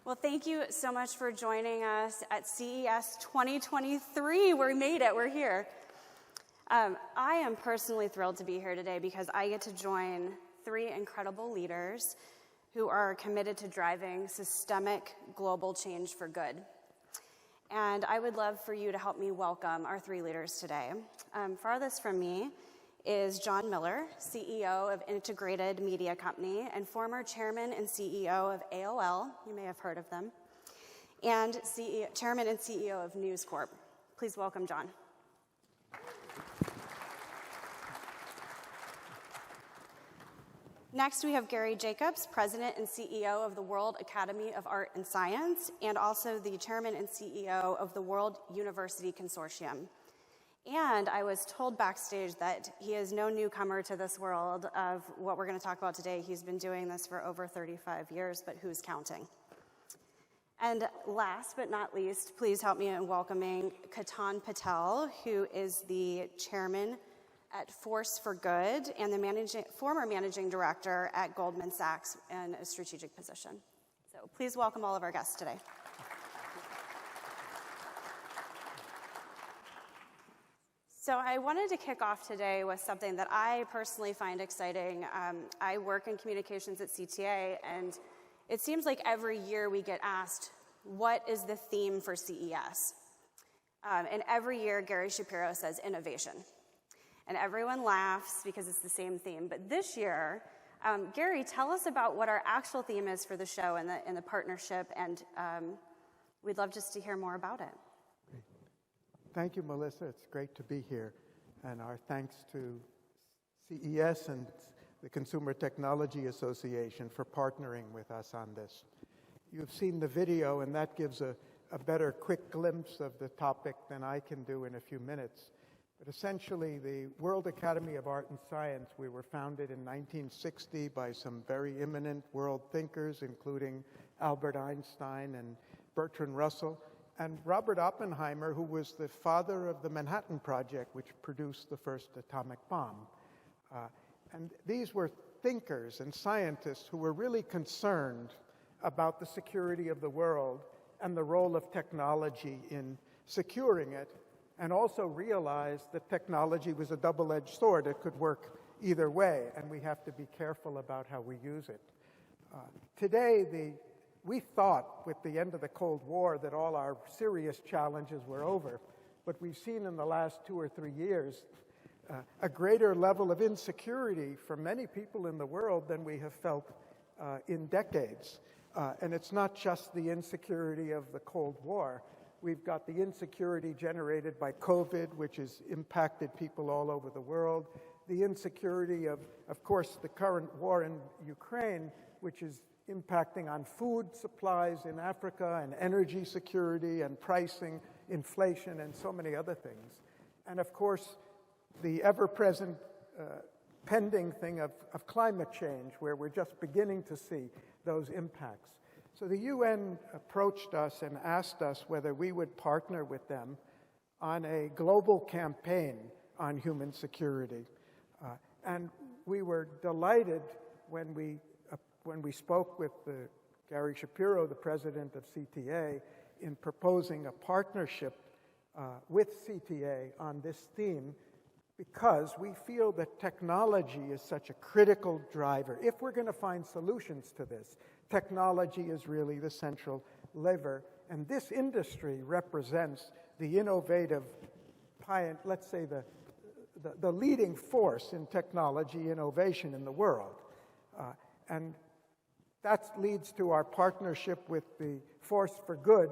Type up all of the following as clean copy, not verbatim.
Well, thank you so much for joining us at CES 2023. We made it. We're here. I am personally thrilled to be here today because I get to join three incredible leaders who are committed to driving systemic global change for good. And I would love for you to help me welcome our three leaders today. Farthest from me is John Miller, CEO of Integrated Media Company and former chairman and CEO of AOL, you may have heard of them, and chairman and CEO of News Corp. Please welcome John. Next, we have Garry Jacobs, president and CEO of the World Academy of Art and Science, and also the chairman and CEO of the World University Consortium. And I was told backstage that he is no newcomer to this world of what we're going to talk about today. He's been doing this for over 35 years, but who's counting? And last but not least, please help me in welcoming Ketan Patel, who is the chairman at Force for Good and the former managing director at Goldman Sachs in a strategic position. So please welcome all of our guests today. So I wanted to kick off today with something that I personally find exciting. I work in communications at CTA, and it seems like every year we get asked, what is the theme for CES? And every year, Garry Shapiro says innovation. And everyone laughs because it's the same theme. But this year, Garry, tell us about what our actual theme is for the show and the partnership, and we'd love just to hear more about it. Thank you, Melissa. It's great to be here. And our thanks to CES and the Consumer Technology Association for partnering with us on this. You've seen the video, and that gives a better quick glimpse of the topic than I can do in a few minutes. But essentially, the World Academy of Art and Science, we were founded in 1960 by some very eminent world thinkers, including Albert Einstein and Bertrand Russell, and Robert Oppenheimer, who was the father of the Manhattan Project, which produced the first atomic bomb. And these were thinkers and scientists who were really concerned about the security of the world and the role of technology in securing it, and also realized that technology was a double-edged sword. It could work either way, and we have to be careful about how we use it. Today, we thought with the end of the Cold War that all our serious challenges were over, but we've seen in the last 2 or 3 years a greater level of insecurity for many people in the world than we have felt in decades. And it's not just the insecurity of the Cold War. We've got the insecurity generated by COVID, which has impacted people all over the world. The insecurity of course, the current war in Ukraine, which is impacting on food supplies in Africa and energy security and pricing, inflation, and so many other things. And of course, the ever-present pending thing of climate change, where we're just beginning to see those impacts. So the UN approached us and asked us whether we would partner with them on a global campaign on human security. And we were delighted when we spoke with Garry Shapiro, the president of CTA, in proposing a partnership with CTA on this theme, because we feel that technology is such a critical driver. If we're going to find solutions to this, technology is really the central lever, and this industry represents the innovative, let's say the leading force in technology innovation in the world. And that leads to our partnership with the Force for Good,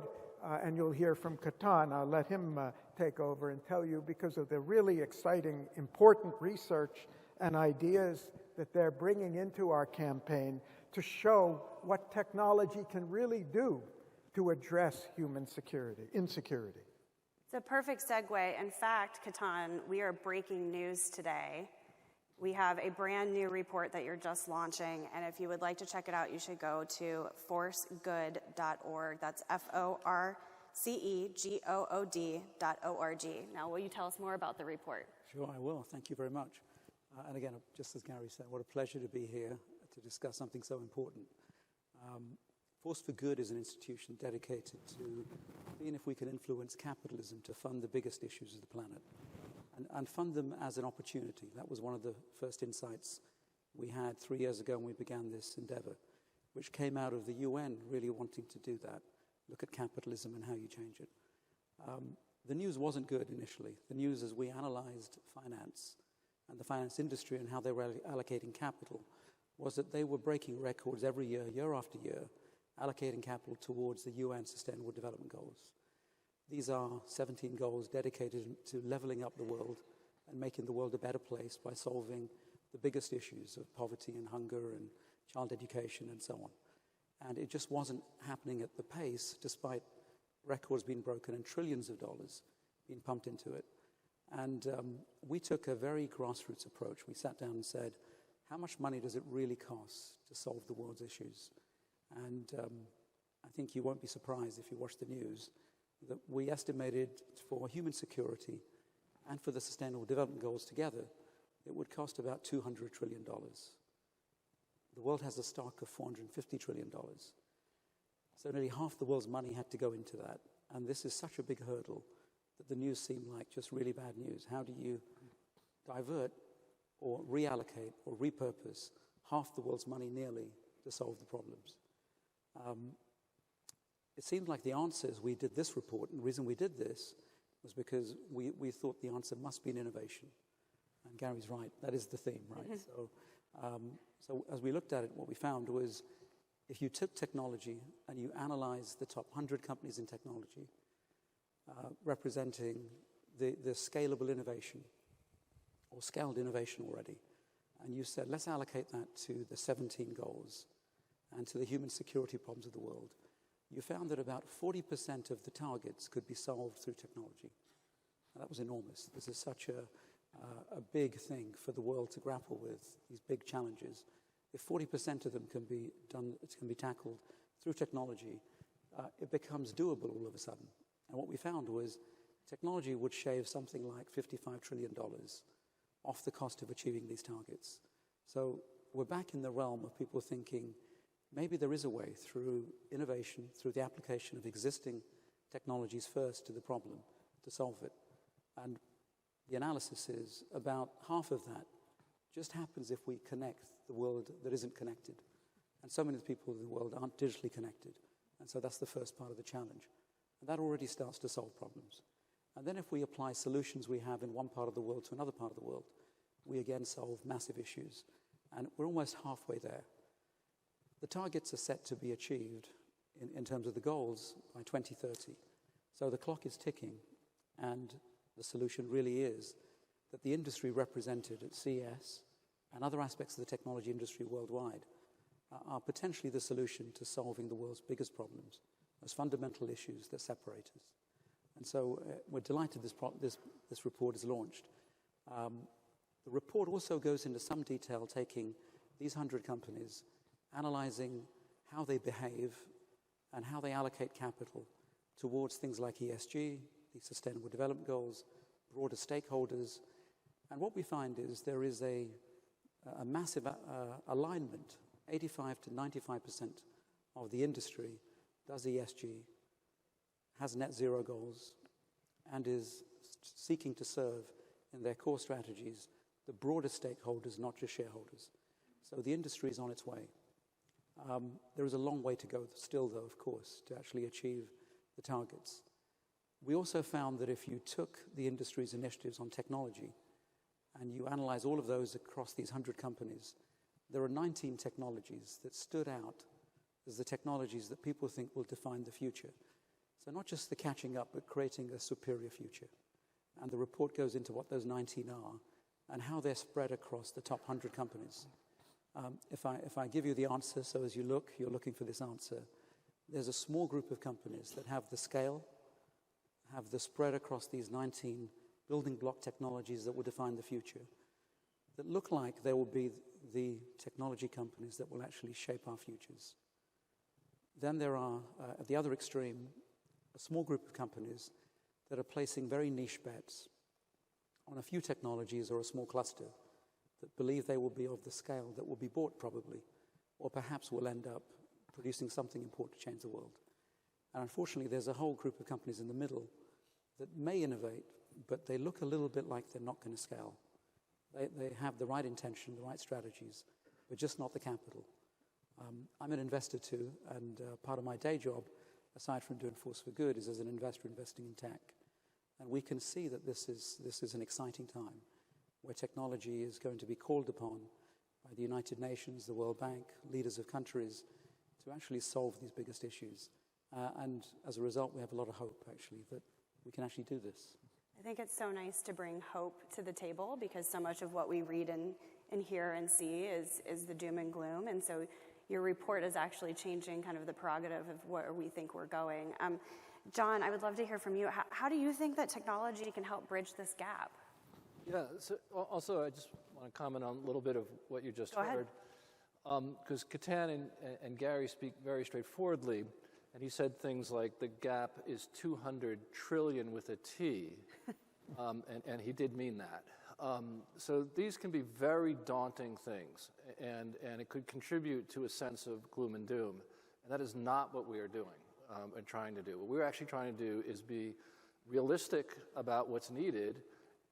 and you'll hear from Ketan. I'll let him take over and tell you, because of the really exciting, important research and ideas that they're bringing into our campaign to show what technology can really do to address human insecurity. It's a perfect segue. In fact, Ketan, we are breaking news today. We have a brand new report that you're just launching, and if you would like to check it out, you should go to forcegood.org. That's FORCEGOOD.org. Now, will you tell us more about the report? Sure, I will. Thank you very much. And again, just as Garry said, what a pleasure to be here to discuss something so important. Force for Good is an institution dedicated to seeing if we can influence capitalism to fund the biggest issues of the planet and fund them as an opportunity. That was one of the first insights we had 3 years ago when we began this endeavor, which came out of the UN really wanting to do that, look at capitalism and how you change it. The news wasn't good initially. The news, as we analyzed finance and the finance industry and how they were allocating capital, was that they were breaking records every year, year after year, allocating capital towards the UN Sustainable Development Goals. These are 17 goals dedicated to leveling up the world and making the world a better place by solving the biggest issues of poverty and hunger and child education and so on. And it just wasn't happening at the pace, despite records being broken and trillions of dollars being pumped into it. And we took a very grassroots approach. We sat down and said, how much money does it really cost to solve the world's issues? And I think you won't be surprised if you watch the news that we estimated for human security and for the Sustainable Development Goals together, it would cost about $200 trillion. The world has a stock of $450 trillion. So nearly half the world's money had to go into that. And this is such a big hurdle that the news seemed like just really bad news. How do you divert or reallocate or repurpose half the world's money nearly to solve the problems? It seemed like the answers, we did this report, and the reason we did this was because we thought the answer must be in innovation. And Gary's right, that is the theme, right? So as we looked at it, what we found was if you took technology and you analyzed the top 100 companies in technology representing the scalable innovation or scaled innovation already, and you said, let's allocate that to the 17 goals and to the human security problems of the world, you found that about 40% of the targets could be solved through technology. And that was enormous. This is such a big thing for the world to grapple with, these big challenges. If 40% of them can be done, it can be tackled through technology, it becomes doable all of a sudden. And what we found was technology would shave something like $55 trillion off the cost of achieving these targets. So we're back in the realm of people thinking, maybe there is a way through innovation, through the application of existing technologies first to the problem to solve it. And the analysis is about half of that just happens if we connect the world that isn't connected. And so many people in the world aren't digitally connected. And so that's the first part of the challenge. And that already starts to solve problems. And then if we apply solutions we have in one part of the world to another part of the world, we again solve massive issues. And we're almost halfway there. The targets are set to be achieved in terms of the goals by 2030. So the clock is ticking, and the solution really is that the industry represented at CES and other aspects of the technology industry worldwide are potentially the solution to solving the world's biggest problems, those fundamental issues that separate us. And so we're delighted this report is launched. The report also goes into some detail, taking these 100 companies, analyzing how they behave and how they allocate capital towards things like ESG, the Sustainable Development Goals, broader stakeholders. And what we find is there is a massive alignment. 85 to 95% of the industry does ESG, has net zero goals, and is seeking to serve in their core strategies the broader stakeholders, not just shareholders. So the industry is on its way. There is a long way to go still, though, of course, to actually achieve the targets. We also found that if you took the industry's initiatives on technology and you analyze all of those across these 100 companies, there are 19 technologies that stood out as the technologies that people think will define the future. So not just the catching up, but creating a superior future. And the report goes into what those 19 are and how they're spread across the top 100 companies. If I give you the answer, so as you look, you're looking for this answer, there's a small group of companies that have the scale, have the spread across these 19 building block technologies that will define the future, that look like they will be the technology companies that will actually shape our futures. Then there are, at the other extreme, a small group of companies that are placing very niche bets on a few technologies or a small cluster that believe they will be of the scale that will be bought probably, or perhaps will end up producing something important to change the world. And unfortunately, there's a whole group of companies in the middle that may innovate, but they look a little bit like they're not going to scale. They have the right intention, the right strategies, but just not the capital. I'm an investor too, and part of my day job, aside from doing Force for Good, is as an investor investing in tech. And we can see that this is an exciting time where technology is going to be called upon by the United Nations, the World Bank, leaders of countries, to actually solve these biggest issues. And as a result, we have a lot of hope, actually, that we can actually do this. I think it's so nice to bring hope to the table, because so much of what we read and hear and see is the doom and gloom. And so your report is actually changing kind of the prerogative of where we think we're going. John, I would love to hear from you. How do you think that technology can help bridge this gap? Yeah, so also I just want to comment on a little bit of what you just heard. Because Ketan and Garry speak very straightforwardly, and he said things like the gap is 200 trillion with a T, and he did mean that. So these can be very daunting things, and it could contribute to a sense of gloom and doom, and that is not what we are doing and trying to do. What we're actually trying to do is be realistic about what's needed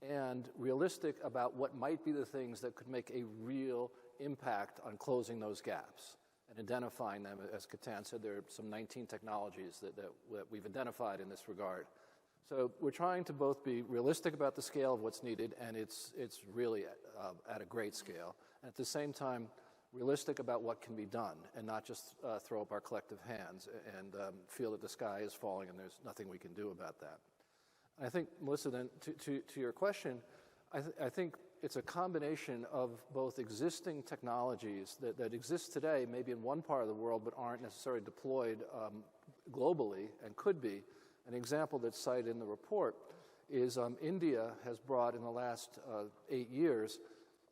and realistic about what might be the things that could make a real impact on closing those gaps and identifying them. As Ketan said, there are some 19 technologies that we've identified in this regard. So we're trying to both be realistic about the scale of what's needed, and it's really at a great scale, and at the same time realistic about what can be done, and not just throw up our collective hands and feel that the sky is falling and there's nothing we can do about that. I think, Melissa, then, to your question, I think it's a combination of both existing technologies that exist today, maybe in one part of the world, but aren't necessarily deployed globally and could be. An example that's cited in the report is India has brought, in the last 8 years,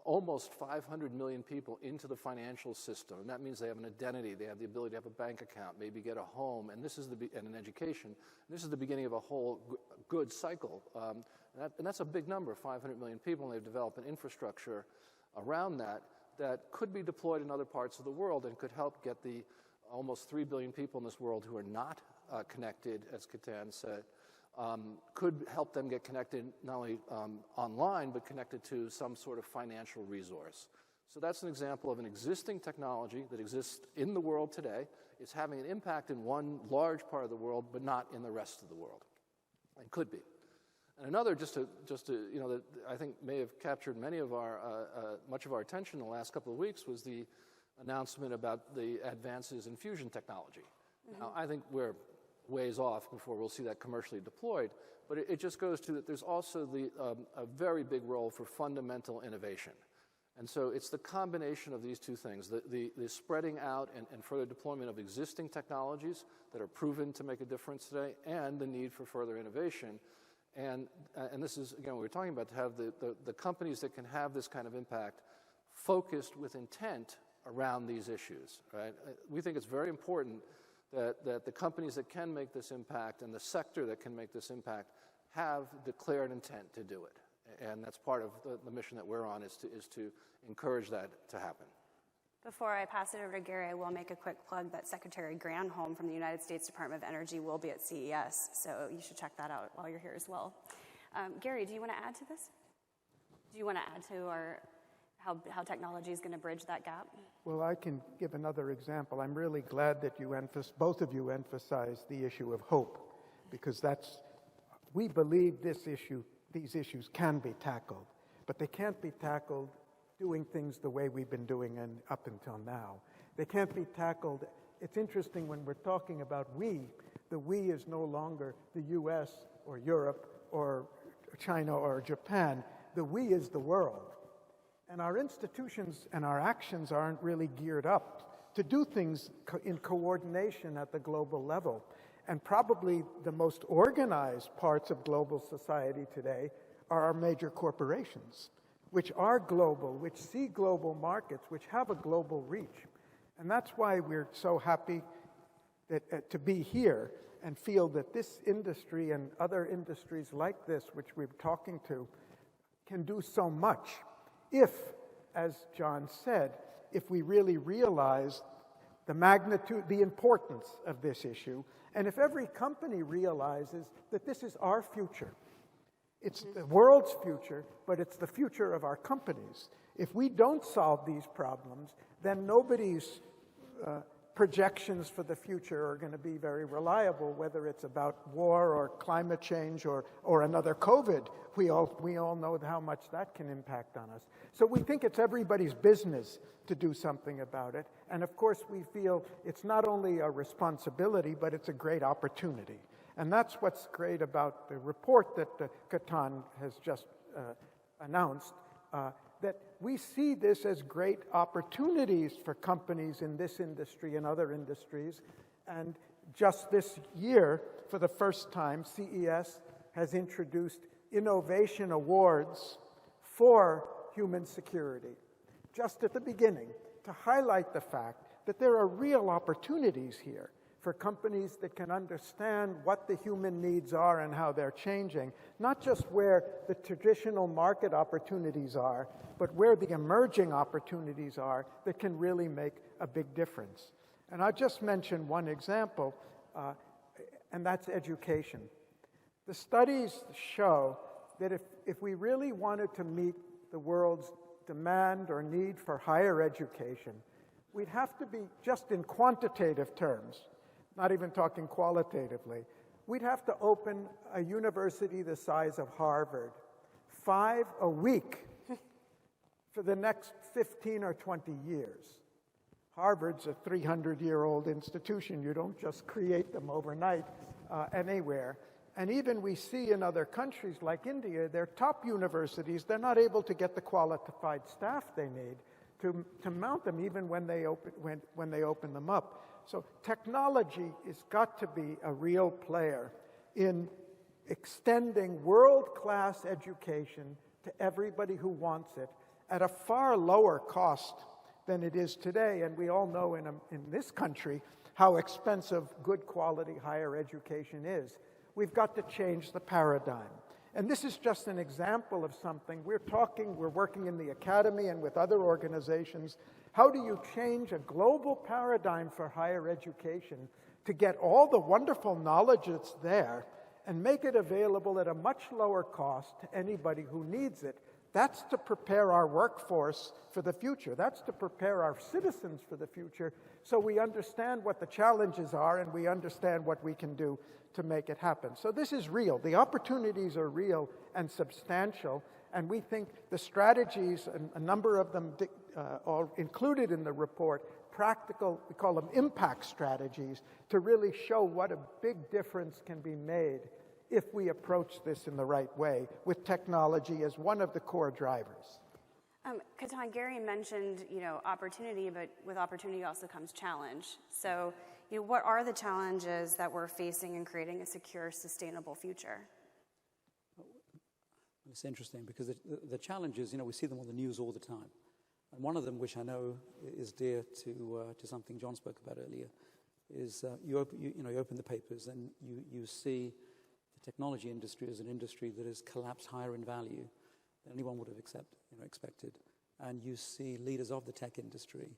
almost 500 million people into the financial system. And that means they have an identity, they have the ability to have a bank account, maybe get a home, and an education. And this is the beginning of a whole good cycle. And that's a big number, 500 million people, and they've developed an infrastructure around that could be deployed in other parts of the world and could help get the almost 3 billion people in this world who are not connected, as Ketan said, could help them get connected not only online, but connected to some sort of financial resource. So that's an example of an existing technology that exists in the world today. It's having an impact in one large part of the world, but not in the rest of the world. And could be. And another, just to that I think may have captured much of our attention in the last couple of weeks, was the announcement about the advances in fusion technology. Mm-hmm. Now, I think we're ways off before we'll see that commercially deployed, but it just goes to that there's also a very big role for fundamental innovation. And so it's the combination of these two things, the spreading out and further deployment of existing technologies that are proven to make a difference today, and the need for further innovation. And this is, again, what we're talking about, to have the companies that can have this kind of impact focused with intent around these issues, right? We think it's very important that the companies that can make this impact and the sector that can make this impact have declared intent to do it. And that's part of the mission that we're on, is to encourage that to happen. Before I pass it over to Garry, I will make a quick plug that Secretary Granholm from the United States Department of Energy will be at CES, so you should check that out while you're here as well. Garry, do you want to add to this? Do you want to add to how technology is going to bridge that gap? Well, I can give another example. I'm really glad that both of you emphasized the issue of hope, because we believe these issues can be tackled, but they can't be tackled doing things the way we've been doing up until now. They can't be tackled. It's interesting when we're talking about the we is no longer the US or Europe or China or Japan. The we is the world. And our institutions and our actions aren't really geared up to do things in coordination at the global level. And probably the most organized parts of global society today are our major corporations, which are global, which see global markets, which have a global reach. And that's why we're so happy to be here and feel that this industry and other industries like this, which we're talking to, can do so much if, as John said, if we really realize the magnitude, the importance of this issue, and if every company realizes that this is our future, it's the world's future, but it's the future of our companies. If we don't solve these problems, then nobody's projections for the future are going to be very reliable, whether it's about war or climate change or another COVID. We all know how much that can impact on us. So we think it's everybody's business to do something about it. And of course, we feel it's not only a responsibility, but it's a great opportunity. And that's what's great about the report that Ketan has just announced, that we see this as great opportunities for companies in this industry and other industries. And just this year, for the first time, CES has introduced innovation awards for human security, just at the beginning, to highlight the fact that there are real opportunities here for companies that can understand what the human needs are and how they're changing, not just where the traditional market opportunities are, but where the emerging opportunities are that can really make a big difference. And I'll just mention one example, and that's education. The studies show that if we really wanted to meet the world's demand or need for higher education, we'd have to be, just in quantitative terms, not even talking qualitatively, we'd have to open a university the size of Harvard, 5 a week for the next 15 or 20 years. Harvard's a 300-year-old institution. You don't just create them overnight anywhere. And even we see in other countries like India, their top universities, they're not able to get the qualified staff they need to mount them even when they open them up. So technology has got to be a real player in extending world-class education to everybody who wants it at a far lower cost than it is today. And we all know in this country how expensive good quality higher education is. We've got to change the paradigm. And this is just an example of something. We're working in the academy and with other organizations. How do you change a global paradigm for higher education to get all the wonderful knowledge that's there and make it available at a much lower cost to anybody who needs it? That's to prepare our workforce for the future. That's to prepare our citizens for the future, so we understand what the challenges are and we understand what we can do to make it happen. So this is real. The opportunities are real and substantial, and we think the strategies, and a number of them are included in the report, practical, we call them impact strategies, to really show what a big difference can be made if we approach this in the right way, with technology as one of the core drivers. Ketan, Garry mentioned, opportunity, but with opportunity also comes challenge. So, what are the challenges that we're facing in creating a secure, sustainable future? It's interesting because the challenges, we see them on the news all the time. And one of them, which I know is dear to something John spoke about earlier, is you open the papers and you see the technology industry as an industry that has collapsed higher in value than anyone would have expected. And you see leaders of the tech industry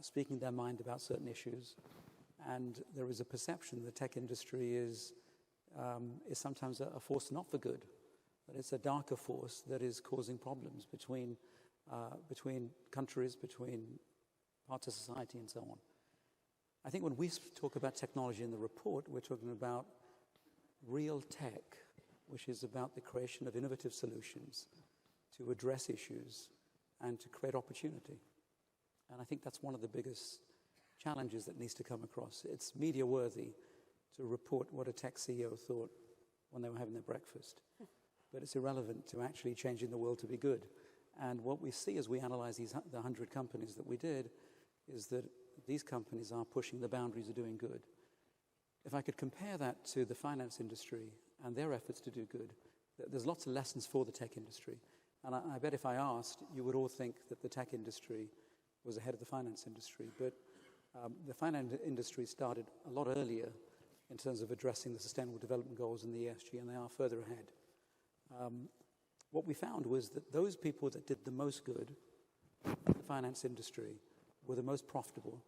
speaking their mind about certain issues. And there is a perception the tech industry is sometimes a force not for good, that it's a darker force that is causing problems between countries, between parts of society, and so on. I think when we talk about technology in the report, we're talking about real tech, which is about the creation of innovative solutions to address issues and to create opportunity. And I think that's one of the biggest challenges that needs to come across. It's media-worthy to report what a tech CEO thought when they were having their breakfast. But it's irrelevant to actually changing the world to be good. And what we see as we analyze the 100 companies that we did is that these companies are pushing the boundaries of doing good. If I could compare that to the finance industry and their efforts to do good, there's lots of lessons for the tech industry. And I bet if I asked, you would all think that the tech industry was ahead of the finance industry. But the finance industry started a lot earlier in terms of addressing the Sustainable Development Goals and the ESG, and they are further ahead. What we found was that those people that did the most good in the finance industry were the most profitable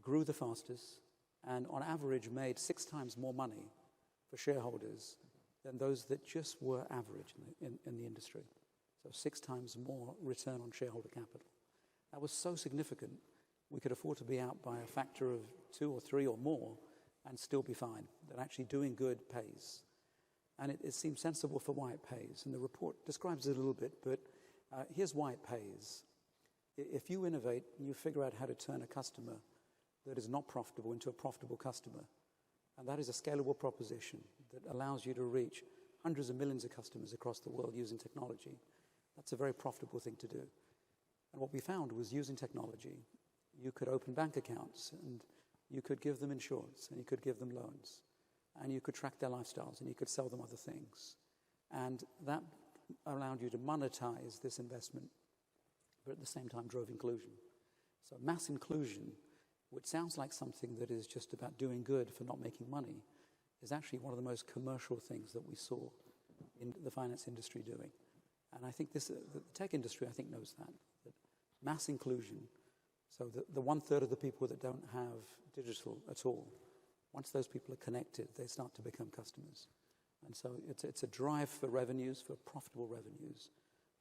grew the fastest, and on average made 6 times more money for shareholders than those that just were average in the industry. So 6 times more return on shareholder capital. That was so significant, we could afford to be out by a factor of 2 or 3 or more and still be fine. That actually doing good pays. And it seems sensible for why it pays. And the report describes it a little bit, but here's why it pays. If you innovate and you figure out how to turn a customer that is not profitable into a profitable customer, and that is a scalable proposition that allows you to reach hundreds of millions of customers across the world using technology, that's a very profitable thing to do. And what we found was using technology, you could open bank accounts and you could give them insurance and you could give them loans and you could track their lifestyles and you could sell them other things. And that allowed you to monetize this investment, but at the same time drove inclusion. So mass inclusion, which sounds like something that is just about doing good for not making money, is actually one of the most commercial things that we saw in the finance industry doing. And I think the tech industry, I think, knows that mass inclusion, so the 1/3 of the people that don't have digital at all, once those people are connected, they start to become customers. And so it's a drive for revenues, for profitable revenues,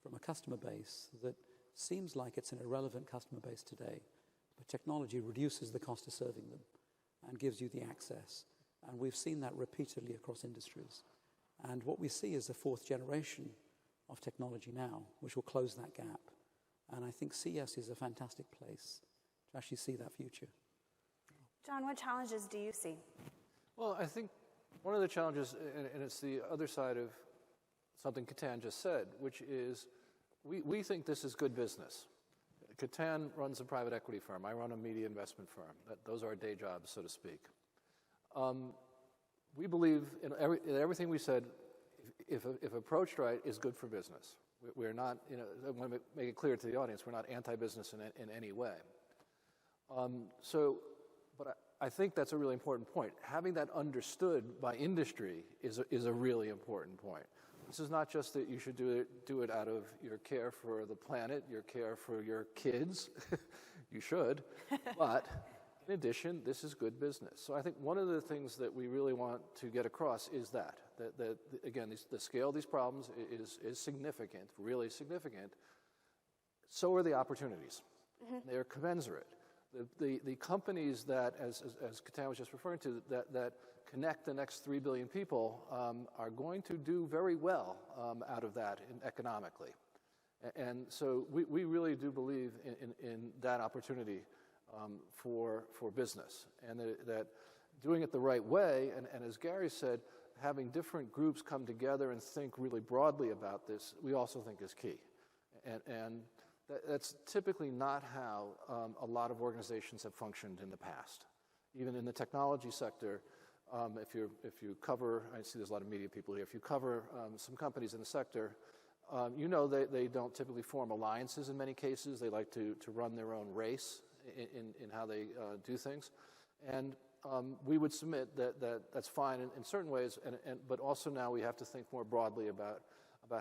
from a customer base that seems like it's an irrelevant customer base today. But technology reduces the cost of serving them and gives you the access. And we've seen that repeatedly across industries. And what we see is a 4th generation of technology now, which will close that gap. And I think CES is a fantastic place to actually see that future. John, what challenges do you see? Well, I think one of the challenges, and it's the other side of something Ketan just said, which is we think this is good business. Ketan runs a private equity firm. I run a media investment firm. Those are our day jobs, so to speak. We believe in everything we said, if approached right, is good for business. We're not, I want to make it clear to the audience, we're not anti-business in any way. But I think that's a really important point. Having that understood by industry is a really important point. This is not just that you should do it out of your care for the planet, your care for your kids. You should. But in addition, this is good business. So I think one of the things that we really want to get across is that again, the scale of these problems is significant, really significant. So are the opportunities. Mm-hmm. They're commensurate. The companies that, as Ketan was just referring to, that connect the next 3 billion people are going to do very well out of that economically. And so we really do believe in that opportunity for business, and that doing it the right way, and as Garry said, having different groups come together and think really broadly about this, we also think is key. And that's typically not how a lot of organizations have functioned in the past. Even in the technology sector, if you cover, I see there's a lot of media people here, if you cover some companies in the sector, they don't typically form alliances in many cases. They like to run their own race in how they do things. And we would submit that's fine in certain ways, but also now we have to think more broadly about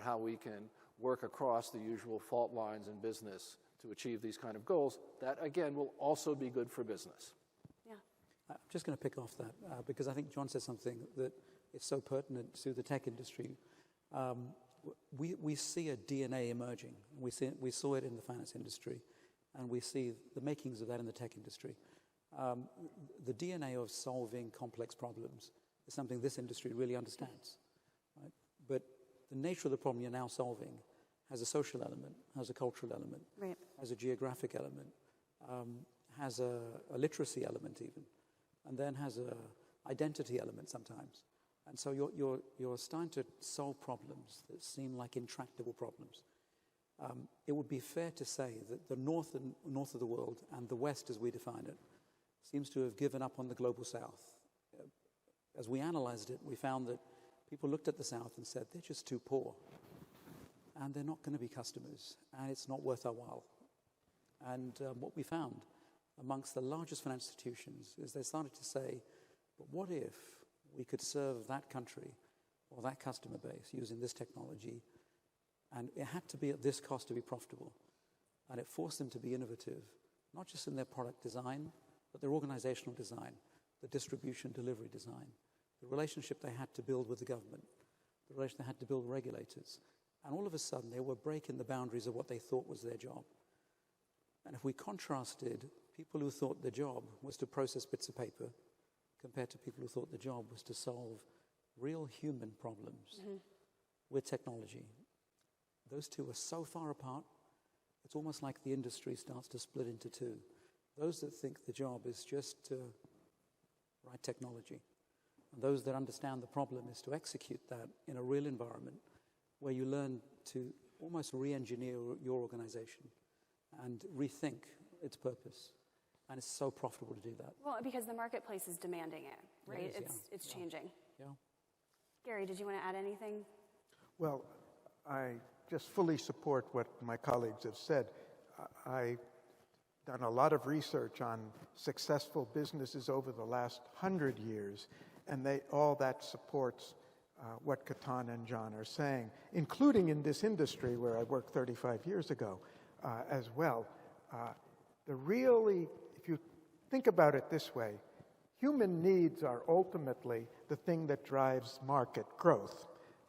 how we can work across the usual fault lines in business to achieve these kind of goals. That, again, will also be good for business. Yeah. I'm just going to pick off that because I think John said something that is so pertinent to the tech industry. We see a DNA emerging. We saw it in the finance industry, and we see the makings of that in the tech industry. The DNA of solving complex problems is something this industry really understands. Right? But the nature of the problem you're now solving has a social element, has a cultural element, right, has a geographic element, has a literacy element even, and then has a identity element sometimes. And so you're starting to solve problems that seem like intractable problems. It would be fair to say that the north of the world and the West, as we define it, seems to have given up on the global South. As we analyzed it, we found that people looked at the South and said, they're just too poor, and they're not going to be customers, and it's not worth our while. And what we found amongst the largest financial institutions is they started to say, but what if we could serve that country or that customer base using this technology, and it had to be at this cost to be profitable, and it forced them to be innovative, not just in their product design, but their organizational design, the distribution delivery design, the relationship they had to build with the government, the relation they had to build with regulators. And all of a sudden, they were breaking the boundaries of what they thought was their job. And if we contrasted people who thought the job was to process bits of paper compared to people who thought the job was to solve real human problems with technology, those two are so far apart, it's almost like the industry starts to split into two. Those that think the job is just to write technology, and those that understand the problem is to execute that in a real environment where you learn to almost re-engineer your organization and rethink its purpose. And it's so profitable to do that. Well, because the marketplace is demanding it, right? It's changing. Yeah. Garry, did you want to add anything? Well, I just fully support what my colleagues have said. I've done a lot of research on successful businesses over the last 100 years, and all that supports what Ketan and John are saying, including in this industry where I worked 35 years ago as well. If you think about it this way, human needs are ultimately the thing that drives market growth.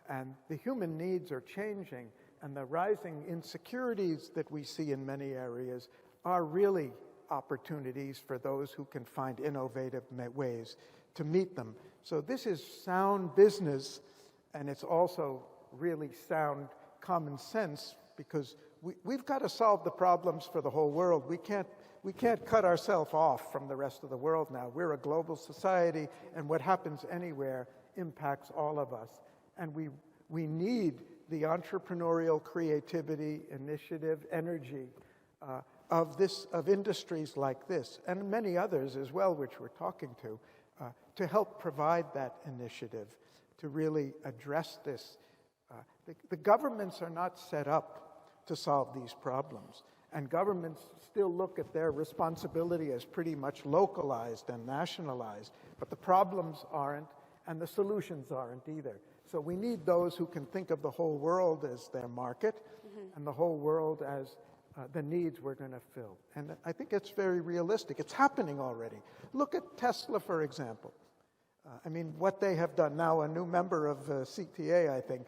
And the human needs are changing, and the rising insecurities that we see in many areas are really opportunities for those who can find innovative ways to meet them. So this is sound business, and it's also really sound common sense, because we've got to solve the problems for the whole world. We can't cut ourselves off from the rest of the world now. We're a global society, and what happens anywhere impacts all of us. And we need the entrepreneurial creativity, initiative, energy of industries like this, and many others as well, which we're talking to help provide that initiative to really address this. The governments are not set up to solve these problems, and governments still look at their responsibility as pretty much localized and nationalized, but the problems aren't, and the solutions aren't either. So we need those who can think of the whole world as their market, and the whole world as the needs we're going to fill. And I think it's very realistic. It's happening already. Look at Tesla, for example. What they have done now, a new member of CTA, I think,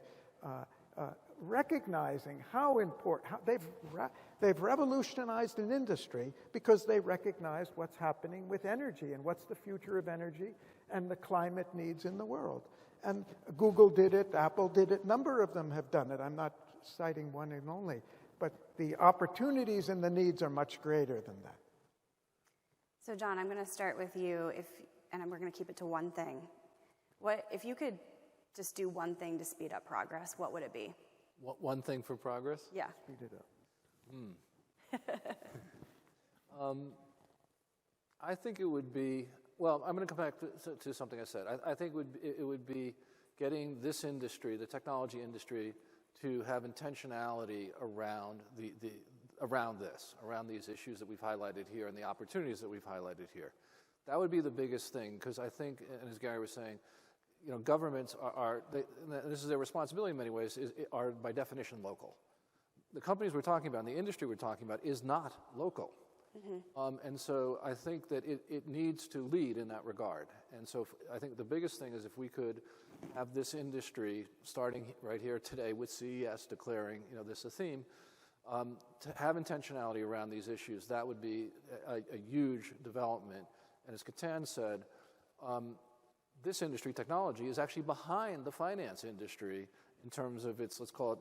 recognizing how important, they've revolutionized an industry because they recognize what's happening with energy and what's the future of energy and the climate needs in the world. And Google did it, Apple did it, a number of them have done it. I'm not citing one and only, but the opportunities and the needs are much greater than that. So John, I'm going to start with you, and we're going to keep it to one thing. If you could just do one thing to speed up progress, what would it be? One thing for progress? Yeah. Speed it up. I think it would be, well, I'm going to come back to something I said. I think it would be getting this industry, the technology industry, to have intentionality around around these issues that we've highlighted here and the opportunities that we've highlighted here. That would be the biggest thing, because I think, and as Garry was saying, governments this is their responsibility in many ways, are by definition local. The companies we're talking about, and the industry we're talking about, is not local. And so I think that it needs to lead in that regard. And so I think the biggest thing is if we could have this industry, starting right here today with CES declaring this a theme, to have intentionality around these issues, that would be a huge development. And as Ketan said, this industry, technology, is actually behind the finance industry in terms of its, let's call it,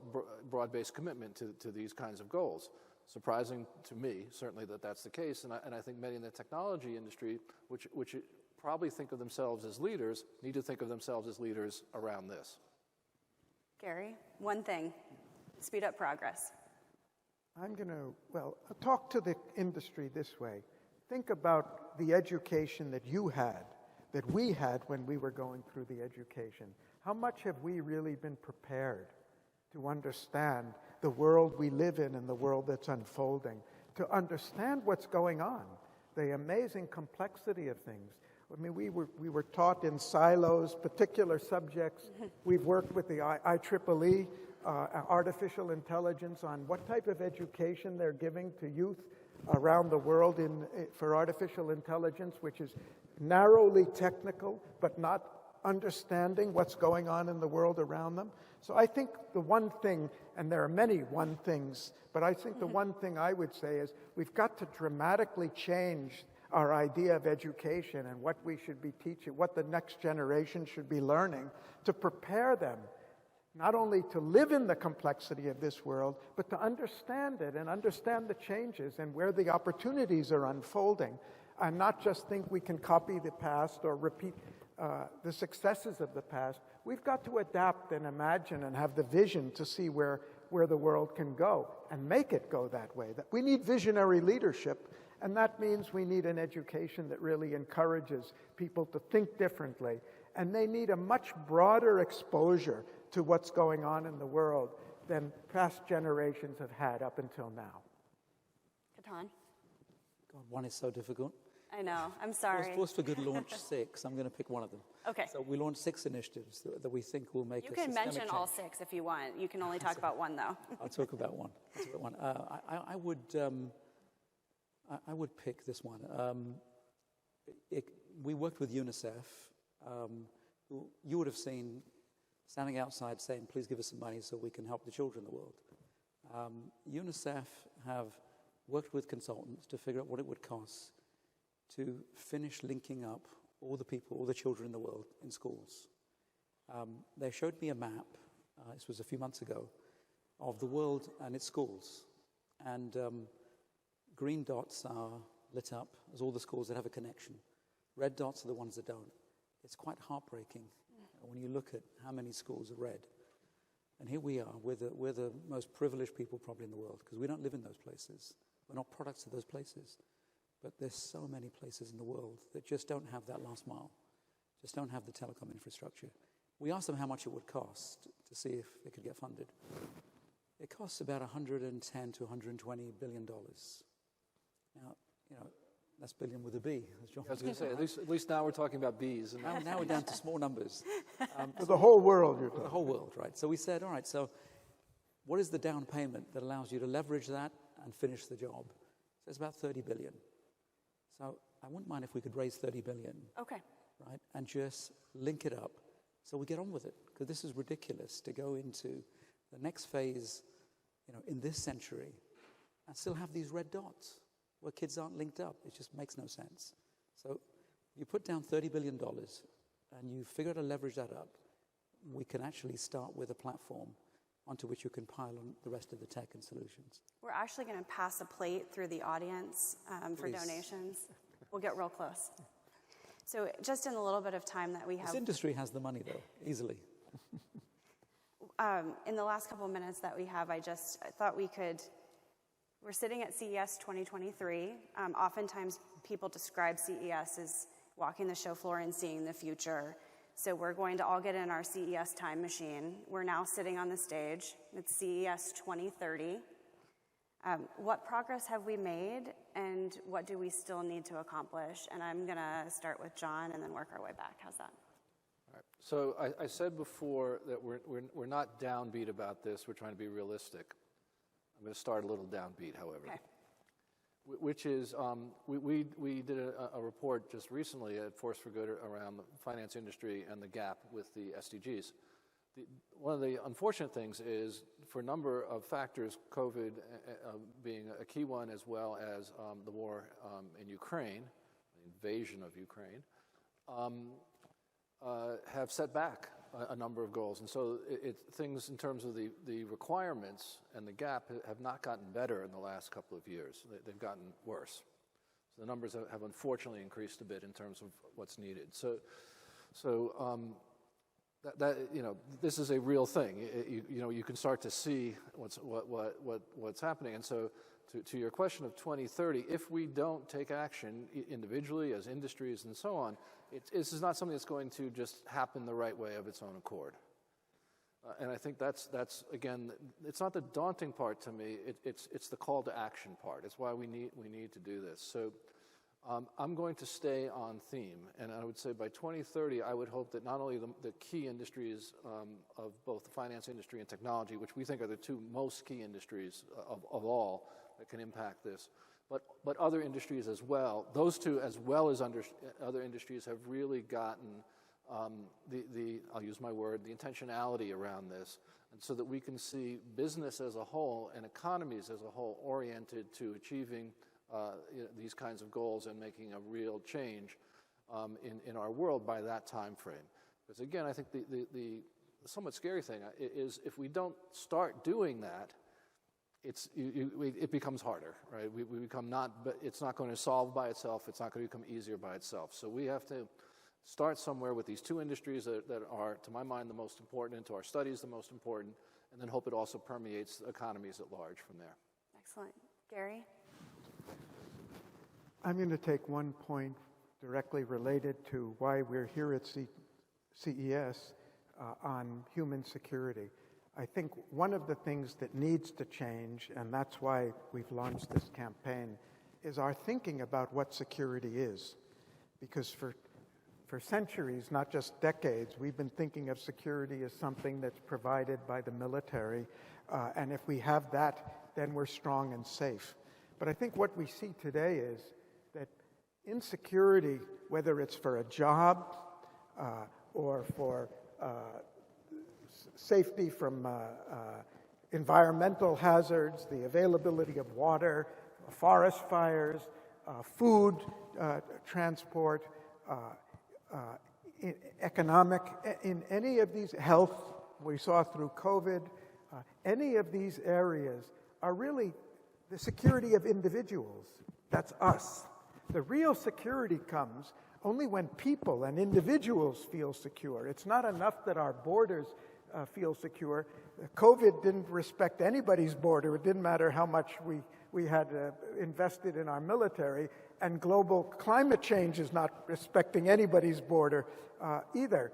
broad-based commitment to these kinds of goals. Surprising to me, certainly, that that's the case, and I think many in the technology industry, which probably think of themselves as leaders, need to think of themselves as leaders around this. Garry, one thing, speed up progress. I'm going to, talk to the industry this way. Think about the education that you had, that we had when we were going through the education. How much have we really been prepared to understand the world we live in and the world that's unfolding, to understand what's going on, the amazing complexity of things? We were taught in silos, particular subjects. We've worked with the IEEE, artificial intelligence, on what type of education they're giving to youth around the world for artificial intelligence, which is narrowly technical, but not understanding what's going on in the world around them. So I think the one thing, and there are many one things, but I think the one thing I would say is we've got to dramatically change our idea of education and what we should be teaching, what the next generation should be learning, to prepare them not only to live in the complexity of this world, but to understand it and understand the changes and where the opportunities are unfolding, and not just think we can copy the past or repeat the successes of the past. We've got to adapt and imagine and have the vision to see where the world can go and make it go that way. That we need visionary leadership, and that means we need an education that really encourages people to think differently. And they need a much broader exposure to what's going on in the world than past generations have had up until now. Ketan? God, one is so difficult. I know. I'm sorry. Force for Good launch 6. I'm going to pick one of them. Okay. So we launched 6 initiatives that we think will make You a can systemic mention change. all 6 if you want. You can only talk about one, though. I'll talk about one. I would pick this one. We worked with UNICEF, who you would have seen standing outside saying, please give us some money so we can help the children in the world. UNICEF have worked with consultants to figure out what it would cost to finish linking up all the people, all the children in the world in schools. They showed me a map, this was a few months ago, of the world and its schools. And green dots are lit up as all the schools that have a connection. Red dots are the ones that don't. It's quite heartbreaking when you look at how many schools are red. And here we are, we're the most privileged people probably in the world, because we don't live in those places. We're not products of those places. But there's so many places in the world that just don't have that last mile, just don't have the telecom infrastructure. We asked them how much it would cost to see if it could get funded. It costs about $110 to $120 billion. Now, that's billion with a B, as John I was going to say, at least now we're talking about bees. And now we're down to small numbers. For the whole world, you're talking. The whole world, right? So we said, all right, so what is the down payment that allows you to leverage that and finish the job? So it's about $30 billion. So I wouldn't mind if we could raise $30 billion. Okay. Right? And just link it up so we get on with it. Because this is ridiculous to go into the next phase, in this century and still have these red dots where kids aren't linked up. It just makes no sense. So you put down $30 billion and you figure out to leverage that up, we can actually start with a platform onto which you can pile on the rest of the tech and solutions. We're actually going to pass a plate through the audience for donations. We'll get real close. So just in the little bit of time that we have... This industry has the money, though, easily. In the last couple of minutes that we have, I thought we could... We're sitting at CES 2023. Oftentimes, people describe CES as walking the show floor and seeing the future. So we're going to all get in our CES time machine. We're now sitting on the stage. It's CES 2030. What progress have we made, and what do we still need to accomplish? And I'm going to start with John and then work our way back. How's that? All right. So I said before that we're not downbeat about this. We're trying to be realistic. I'm going to start a little downbeat, however. Okay. Which is, we did a report just recently at Force for Good around the finance industry and the gap with the SDGs. One of the unfortunate things is, for a number of factors, COVID being a key one, as well as the war in Ukraine, the invasion of Ukraine, have set back a number of goals. And so things in terms of the requirements and the gap have not gotten better in the last couple of years. They've gotten worse. So the numbers have unfortunately increased a bit in terms of what's needed. So this is a real thing. You can start to see what's happening. And so to your question of 2030, if we don't take action individually as industries and so on, this is not something that's going to just happen the right way of its own accord. And I think that's again, it's not the daunting part to me. It's the call to action part. It's why we need to do this. So I'm going to stay on theme, and I would say by 2030, I would hope that not only the key industries of both the finance industry and technology, which we think are the two most key industries of all that can impact this, but other industries as well. Those two, as well as other industries, have really gotten I'll use my word, the intentionality around this, and so that we can see business as a whole and economies as a whole oriented to achieving these kinds of goals and making a real change in our world by that time frame. Because again, I think the somewhat scary thing is if we don't start doing that, it becomes harder, right? We become but it's not going to solve by itself. It's not going to become easier by itself. So we have to start somewhere with these two industries that are, to my mind, the most important, and to our studies the most important, and then hope it also permeates economies at large from there. Excellent. Garry? I'm going to take one point directly related to why we're here at CES on human security. I think one of the things that needs to change, and that's why we've launched this campaign, is our thinking about what security is. Because for centuries, not just decades, we've been thinking of security as something that's provided by the military, and if we have that, then we're strong and safe. But I think what we see today is that insecurity, whether it's for a job or for safety from environmental hazards, the availability of water, forest fires, food transport, economic, in any of these, health, we saw through COVID, any of these areas are really the security of individuals. That's us. The real security comes only when people and individuals feel secure. It's not enough that our borders feel secure. COVID didn't respect anybody's border. It didn't matter how much we had invested in our military. And global climate change is not respecting anybody's border either.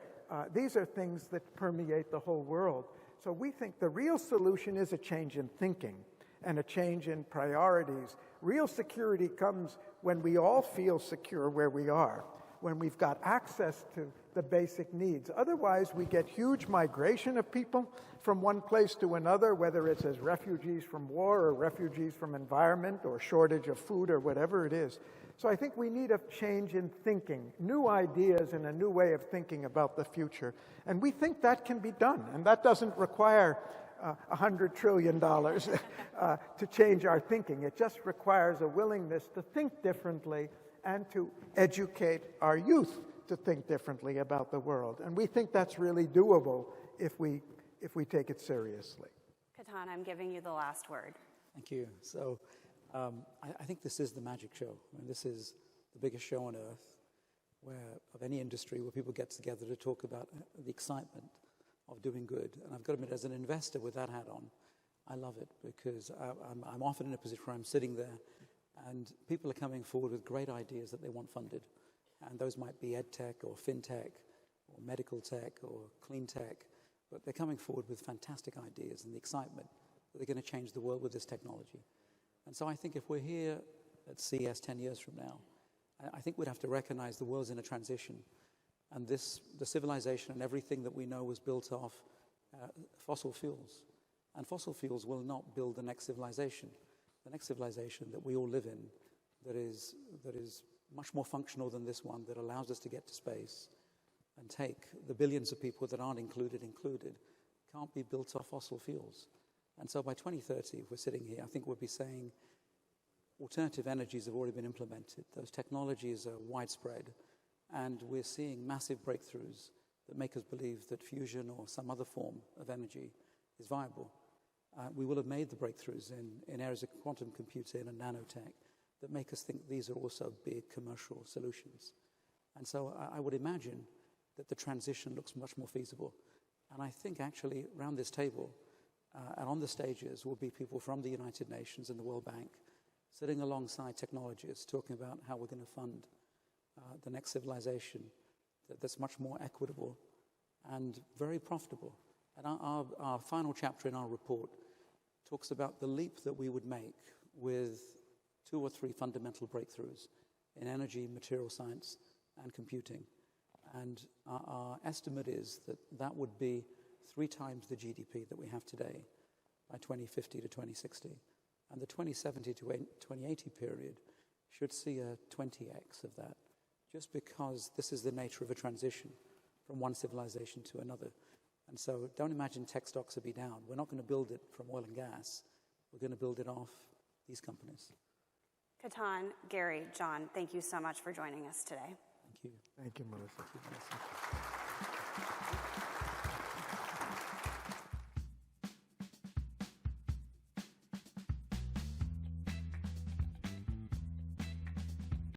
These are things that permeate the whole world. So we think the real solution is a change in thinking and a change in priorities. Real security comes when we all feel secure where we are, when we've got access to the basic needs. Otherwise, we get huge migration of people from one place to another, whether it's as refugees from war or refugees from environment or shortage of food or whatever it is. So I think we need a change in thinking, new ideas and a new way of thinking about the future. And we think that can be done. And that doesn't require $100 trillion to change our thinking. It just requires a willingness to think differently and to educate our youth to think differently about the world. And we think that's really doable if we take it seriously. Ketan, I'm giving you the last word. Thank you. So I think this is the magic show. I mean, this is the biggest show on earth of any industry where people get together to talk about the excitement of doing good. And I've got to admit, as an investor with that hat on, I love it because I'm often in a position where I'm sitting there and people are coming forward with great ideas that they want funded. And those might be ed tech or fintech or medical tech or clean tech, but they're coming forward with fantastic ideas and the excitement that they're going to change the world with this technology. And so I think if we're here at CES 10 years from now, I think we'd have to recognize the world's in a transition. And the civilization and everything that we know was built off fossil fuels. And fossil fuels will not build the next civilization. The next civilization that we all live in that is much more functional than this one, that allows us to get to space and take the billions of people that aren't included, can't be built off fossil fuels. And so by 2030, if we're sitting here, I think we'll be saying alternative energies have already been implemented. Those technologies are widespread. And we're seeing massive breakthroughs that make us believe that fusion or some other form of energy is viable. We will have made the breakthroughs in areas of quantum computing and nanotech that make us think these are also big commercial solutions. And so I would imagine that the transition looks much more feasible. And I think actually around this table and on the stages will be people from the United Nations and the World Bank sitting alongside technologists talking about how we're going to fund the next civilization that's much more equitable and very profitable. And our final chapter in our report talks about the leap that we would make with 2 or 3 fundamental breakthroughs in energy, material science, and computing. And our estimate is that would be 3 times the GDP that we have today by 2050 to 2060. And the 2070 to 2080 period should see a 20x of that, just because this is the nature of a transition from one civilization to another. And so don't imagine tech stocks will be down. We're not going to build it from oil and gas. We're going to build it off these companies. Ketan, Garry, John, thank you so much for joining us today. Thank you. Thank you, Melissa.